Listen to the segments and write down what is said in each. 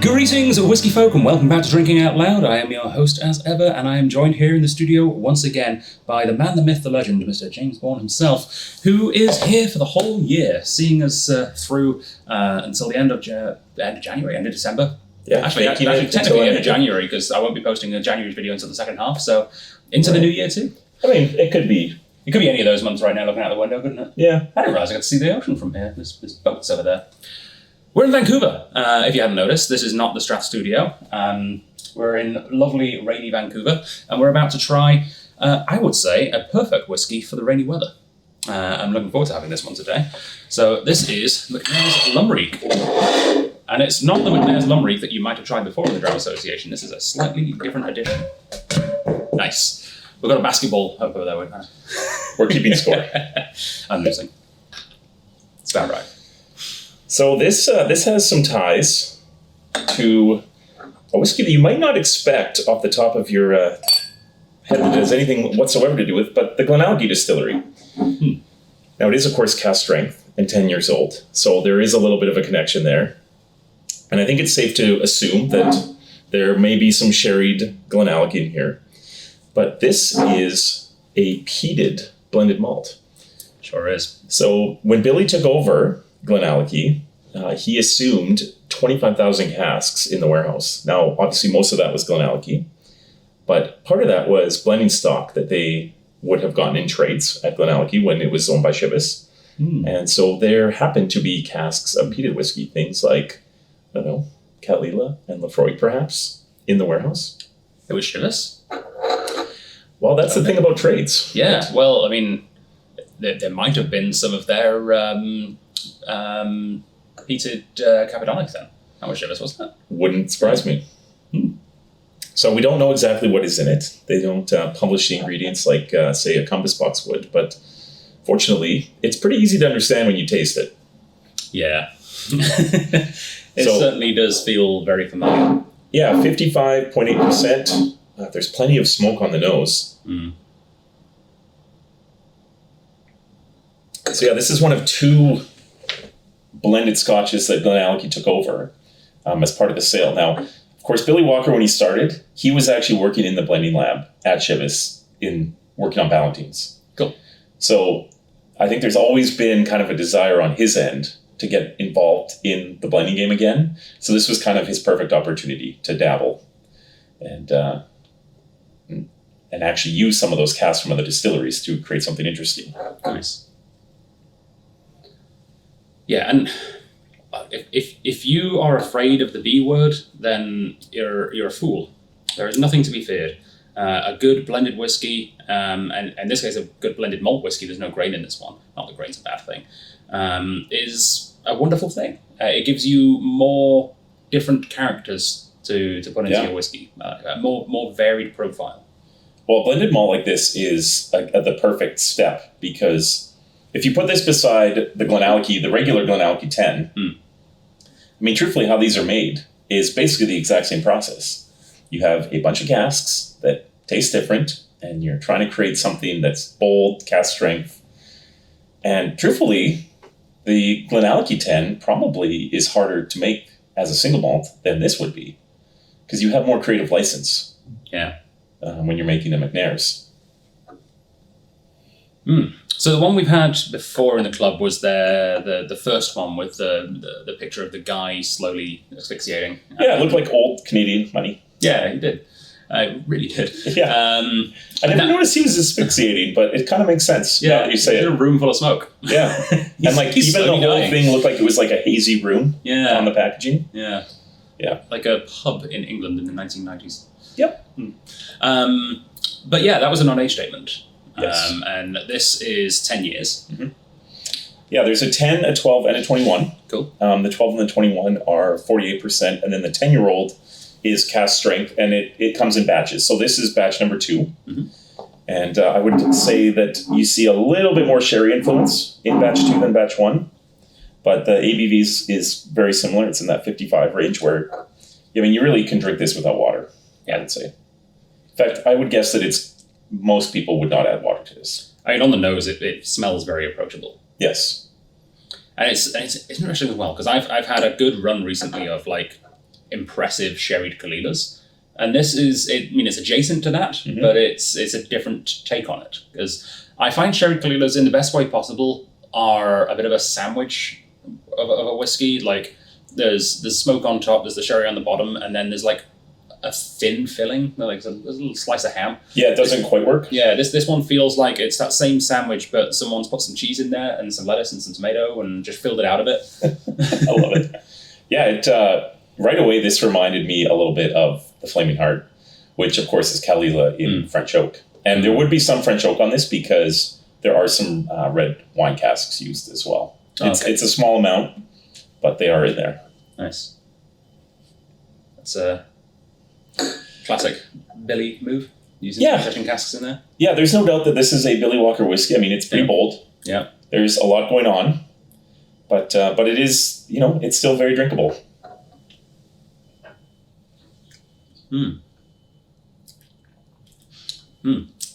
Greetings, whiskey folk, and welcome back to Drinking Out Loud. I am your host as ever, and I am joined here in the studio once again by the man, the myth, the legend, Mr. James Bornn himself, who is here for the whole year, seeing us through until the end of January, end of December. Yeah, actually technically end of January, because I won't be posting a January video until the second half, so into the new year too. I mean, it could be. It could be any of those months right now looking out the window, couldn't it? Yeah. I didn't realise I could see the ocean from here. There's boats over there. We're in Vancouver, if you hadn't noticed. This is not the Strat Studio. We're in lovely, rainy Vancouver, and we're about to try, I would say, a perfect whiskey for the rainy weather. I'm looking forward to having this one today. So this is McNair's Reek. And it's not the McNair's Reek that you might have tried before in the Dram Association. This is a slightly different edition. Nice. We've got a basketball over there. We're keeping score. I'm losing. It's about right. So this has some ties to a whiskey that you might not expect off the top of your head that has anything whatsoever to do with, but the GlenAllachie distillery. Now it is, of course, cask strength and 10 years old, so there is a little bit of a connection there. And I think it's safe to assume that there may be some sherried GlenAllachie in here. But this is a peated blended malt. Sure is. So when Billy took over GlenAllachie, he assumed 25,000 casks in the warehouse. Now, obviously, most of that was GlenAllachie, but part of that was blending stock that they would have gotten in trades at GlenAllachie when it was owned by Chivas. And so there happened to be casks of peated whiskey, things like, I don't know, Cattleya and Lefroy, perhaps, in the warehouse. It was Chivas? Well, that's the thing about trades. Yeah, right? Well, I mean, there might have been some of their peated Capitanics then. How much Chivas was that? Wouldn't surprise me. So we don't know exactly what is in it. They don't publish the ingredients like, say, a compass box would, but fortunately, it's pretty easy to understand when you taste it. Yeah. It certainly does feel very familiar. Yeah, 55.8%. There's plenty of smoke on the nose. So yeah, this is one of two blended scotches that GlenAllachie took over as part of the sale. Now, of course, Billy Walker, when he started, he was actually working in the blending lab at Chivas working on Ballantines. Cool. So I think there's always been kind of a desire on his end to get involved in the blending game again. So this was kind of his perfect opportunity to dabble and actually use some of those casks from other distilleries to create something interesting. Nice. Yeah, and if you are afraid of the B word, then you're a fool. There is nothing to be feared. A good blended whiskey, and in this case a good blended malt whiskey, there's no grain in this one, not that grain's a bad thing, is a wonderful thing. It gives you more different characters to put into your whiskey, a more varied profile. Well, a blended malt like this is the perfect step, because if you put this beside the GlenAllachie, the regular GlenAllachie 10, I mean, truthfully, how these are made is basically the exact same process. You have a bunch of casks that taste different, and you're trying to create something that's bold, cask strength. And truthfully, the GlenAllachie 10 probably is harder to make as a single malt than this would be, because you have more creative license. Yeah. When you're making the McNairs. So the one we've had before in the club was the first one with the picture of the guy slowly asphyxiating. Yeah, it looked like old Canadian money. Yeah, he did. I really did. Yeah. I never noticed he was asphyxiating, but it kind of makes sense. Yeah, now that you say it. In a room full of smoke. Yeah. And like even the whole thing looked like it was like a hazy room on the packaging. Yeah. Yeah. Like a pub in England in the 1990s. Yep. But yeah, that was a non-age statement. Yes. And this is 10 years. Yeah, there's a 10, a 12, and a 21. Cool. The 12 and the 21 are 48%, and then the 10-year-old is cask strength, and it comes in batches. So this is batch number 2. And I would say that you see a little bit more sherry influence in batch 2 than batch 1. But the ABV is very similar. It's in that 55 range where, I mean, you really can drink this without water, I would say. In fact, I would guess that most people would not add water to this. I mean, on the nose, it smells very approachable. Yes. And it's interesting as well, because I've had a good run recently of like impressive sherried Kalilas. And this is, it's adjacent to that, but it's a different take on it. Because I find sherried Kalilas, in the best way possible, are a bit of a sandwich of a whiskey. Like, there's smoke on top, there's the sherry on the bottom, and then there's like a thin filling, like there's a little slice of ham. Yeah, it doesn't quite work. Yeah, this one feels like it's that same sandwich, but someone's put some cheese in there and some lettuce and some tomato and just filled it out a bit. I love it. Yeah, right away this reminded me a little bit of the Flaming Heart, which of course is Kalila in French oak. And there would be some French oak on this because there are some red wine casks used as well. It's a small amount, but they are in there. Nice. That's a classic Billy move, using session casks in there. Yeah, there's no doubt that this is a Billy Walker whiskey. I mean, it's pretty bold. Yeah. There's a lot going on, but it is, it's still very drinkable.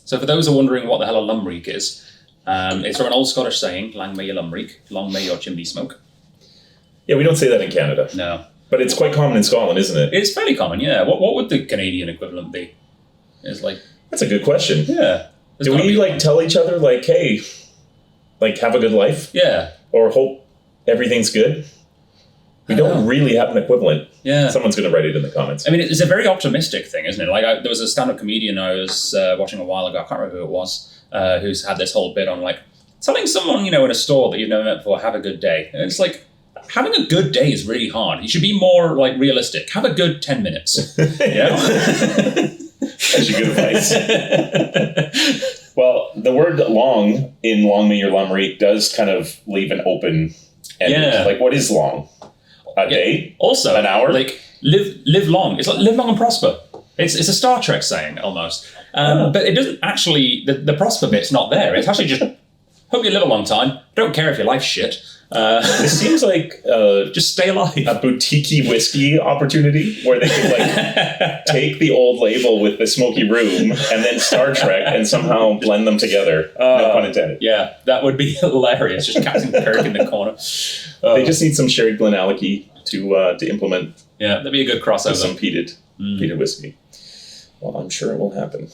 So for those who are wondering what the hell a lumreek is, it's from an old Scottish saying, lang may your lumreek, long may your chimney smoke. Yeah, we don't say that in Canada. No. But it's quite common in Scotland, isn't it? It's fairly common, yeah. What would the Canadian equivalent be? It's like... That's a good question. Yeah. Do we tell each other hey, have a good life? Yeah. Or hope everything's good? We don't really have an equivalent. Yeah. Someone's going to write it in the comments. I mean, it's a very optimistic thing, isn't it? There was a stand-up comedian I was watching a while ago, I can't remember who it was, who's had this whole bit on telling someone, in a store that you've never met before, have a good day. And it's like, having a good day is really hard. You should be more realistic. Have a good 10 minutes. That's your good advice. Well, the word long in Long May Your Lumreek does kind of leave an open ended. Yeah. What is long? A day? Also, an hour? Live long. It's like live long and prosper. It's a Star Trek saying almost. But it doesn't actually, the prosper bit's not there. It's actually just, hope you live a long time. Don't care if your life's shit. This seems like just stay alive. A boutique whiskey opportunity where they could take the old label with the smoky room and then Star Trek and somehow blend them together. No pun intended. Yeah, that would be hilarious. Just Captain Kirk in the corner. They just need some sherry GlenAllachie to implement. Yeah, that'd be a good crossover. Some peated whiskey. Well, I'm sure it will happen.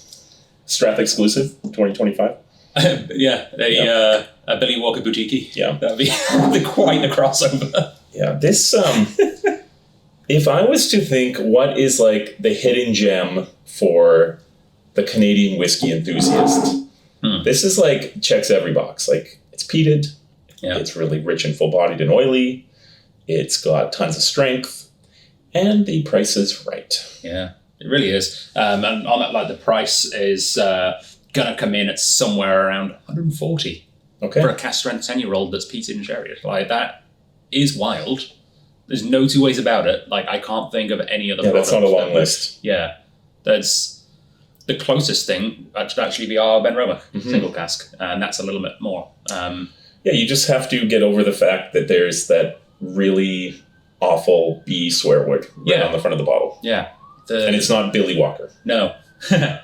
Strath exclusive 2025. A Billy Walker boutique. Yeah, that'd be quite a crossover. Yeah, this. If I was to think what is the hidden gem for the Canadian whiskey enthusiast, this is checks every box. It's peated. Yeah. It's really rich and full-bodied and oily. It's got tons of strength, and the price is right. Yeah, it really is. And on that, the price is. Gonna come in at somewhere around 140 for a cask strength 10-year-old that's peated and sherried. That is wild. There's no two ways about it. I can't think of any other. Yeah, that's not a long list. Yeah, that's the closest thing that should actually be our Ben Roma single cask, and that's a little bit more. You just have to get over the fact that there's that really awful B swear word on the front of the bottle. Yeah, and it's not Billy Walker. No.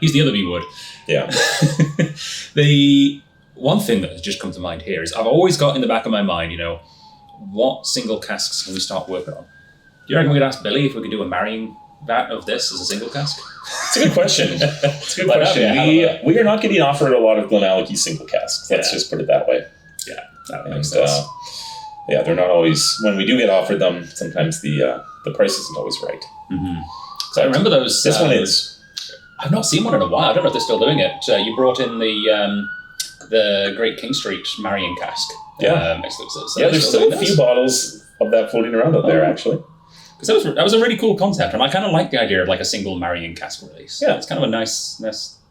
He's the other B word. Yeah. The one thing that has just come to mind here is I've always got in the back of my mind, what single casks can we start working on? Do you reckon we could ask Billy if we could do a marrying vat of this as a single cask? It's a good question. We are not getting offered a lot of GlenAllachie single casks. Let's just put it that way. Yeah, that makes sense. They're not always, when we do get offered them, sometimes the price isn't always right. Mm-hmm. So I remember those. This one is. I've not seen one in a while. I don't know if they're still doing it. You brought in the Great King Street marrying cask. Exclusive. So there's still a few bottles of that floating around out there, actually. Because that was a really cool concept, and I kind of like the idea of a single marrying cask release. Yeah, it's kind of a nice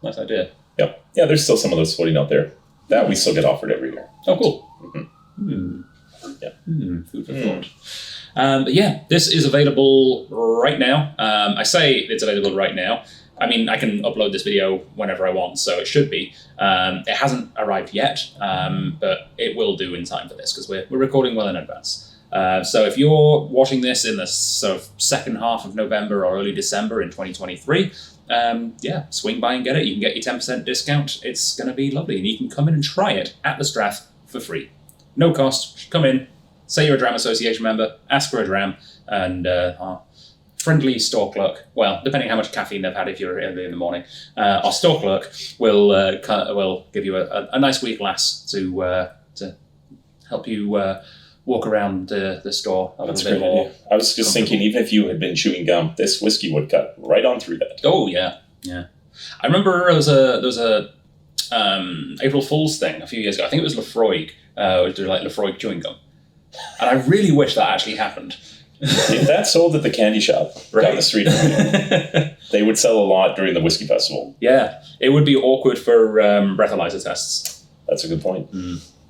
idea. Yep. Yeah, there's still some of those floating out there that we still get offered every year. Oh, cool. Mm-hmm. Yeah. Food for thought. But this is available right now. I say it's available right now. I mean, I can upload this video whenever I want, so it should be. It hasn't arrived yet, but it will do in time for this because we're recording well in advance. So if you're watching this in the sort of second half of November or early December in 2023, swing by and get it. You can get your 10% discount. It's going to be lovely, and you can come in and try it at the Strath for free. No cost. Come in, say you're a Dram Association member, ask for a dram, and friendly store clerk, well, depending how much caffeine they've had if you're early in the morning, our store clerk will give you a nice wee glass to help you walk around the store a That's little bit a great more. idea. I was just thinking, even if you had been chewing gum, this whiskey would cut right on through that. Oh yeah. I remember there was a April Fool's thing a few years ago. I think it was Lefroy, which was like Lefroy chewing gum, and I really wish that actually happened. If that sold at the candy shop down the street, they would sell a lot during the whiskey festival. Yeah, it would be awkward for breathalyzer tests. That's a good point.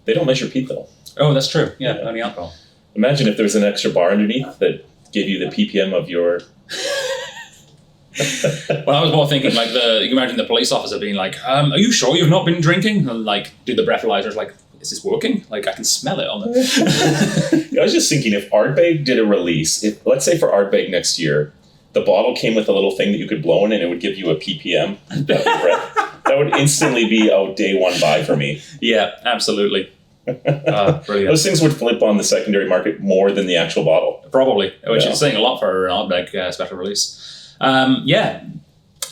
They don't measure peat though. Oh, that's true. Yeah, only alcohol. Imagine if there was an extra bar underneath that gave you the ppm of your... Well, I was more thinking like you can imagine the police officer being like, "Are you sure you've not been drinking?" And like, do the breathalyzers like, "Is this working? Like, I can smell it on the." I was just thinking, if Ardbeg did a release, let's say for Ardbeg next year, the bottle came with a little thing that you could blow in, and it would give you a ppm. That would instantly be a day one buy for me. Yeah, absolutely. Brilliant. Those things would flip on the secondary market more than the actual bottle. Probably, which is saying a lot for an Ardbeg special release. I'm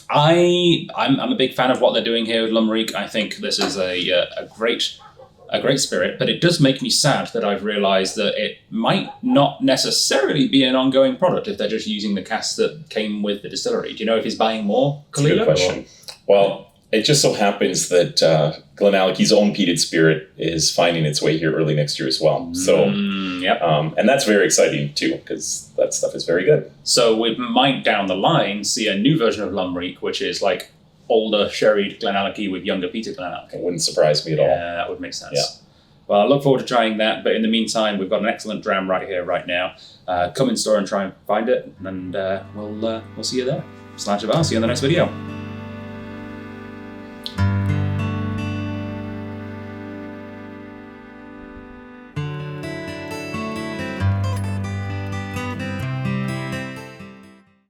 a big fan of what they're doing here with Reek. I think this is a great spirit, but it does make me sad that I've realised that it might not necessarily be an ongoing product if they're just using the cask that came with the distillery. Do you know if he's buying more? That's a good question. Well, it just so happens that GlenAllachie's own peated spirit is finding its way here early next year as well. So, and that's very exciting too, because that stuff is very good. So we might down the line see a new version of Reek, which is like older sherried GlenAllachie with younger peated GlenAllachie. It wouldn't surprise me at all. Yeah, that would make sense. Yeah. Well, I look forward to trying that. But in the meantime, we've got an excellent dram right here, right now. Come in store and try and find it, and we'll see you there. Slash of us. See you in the next video.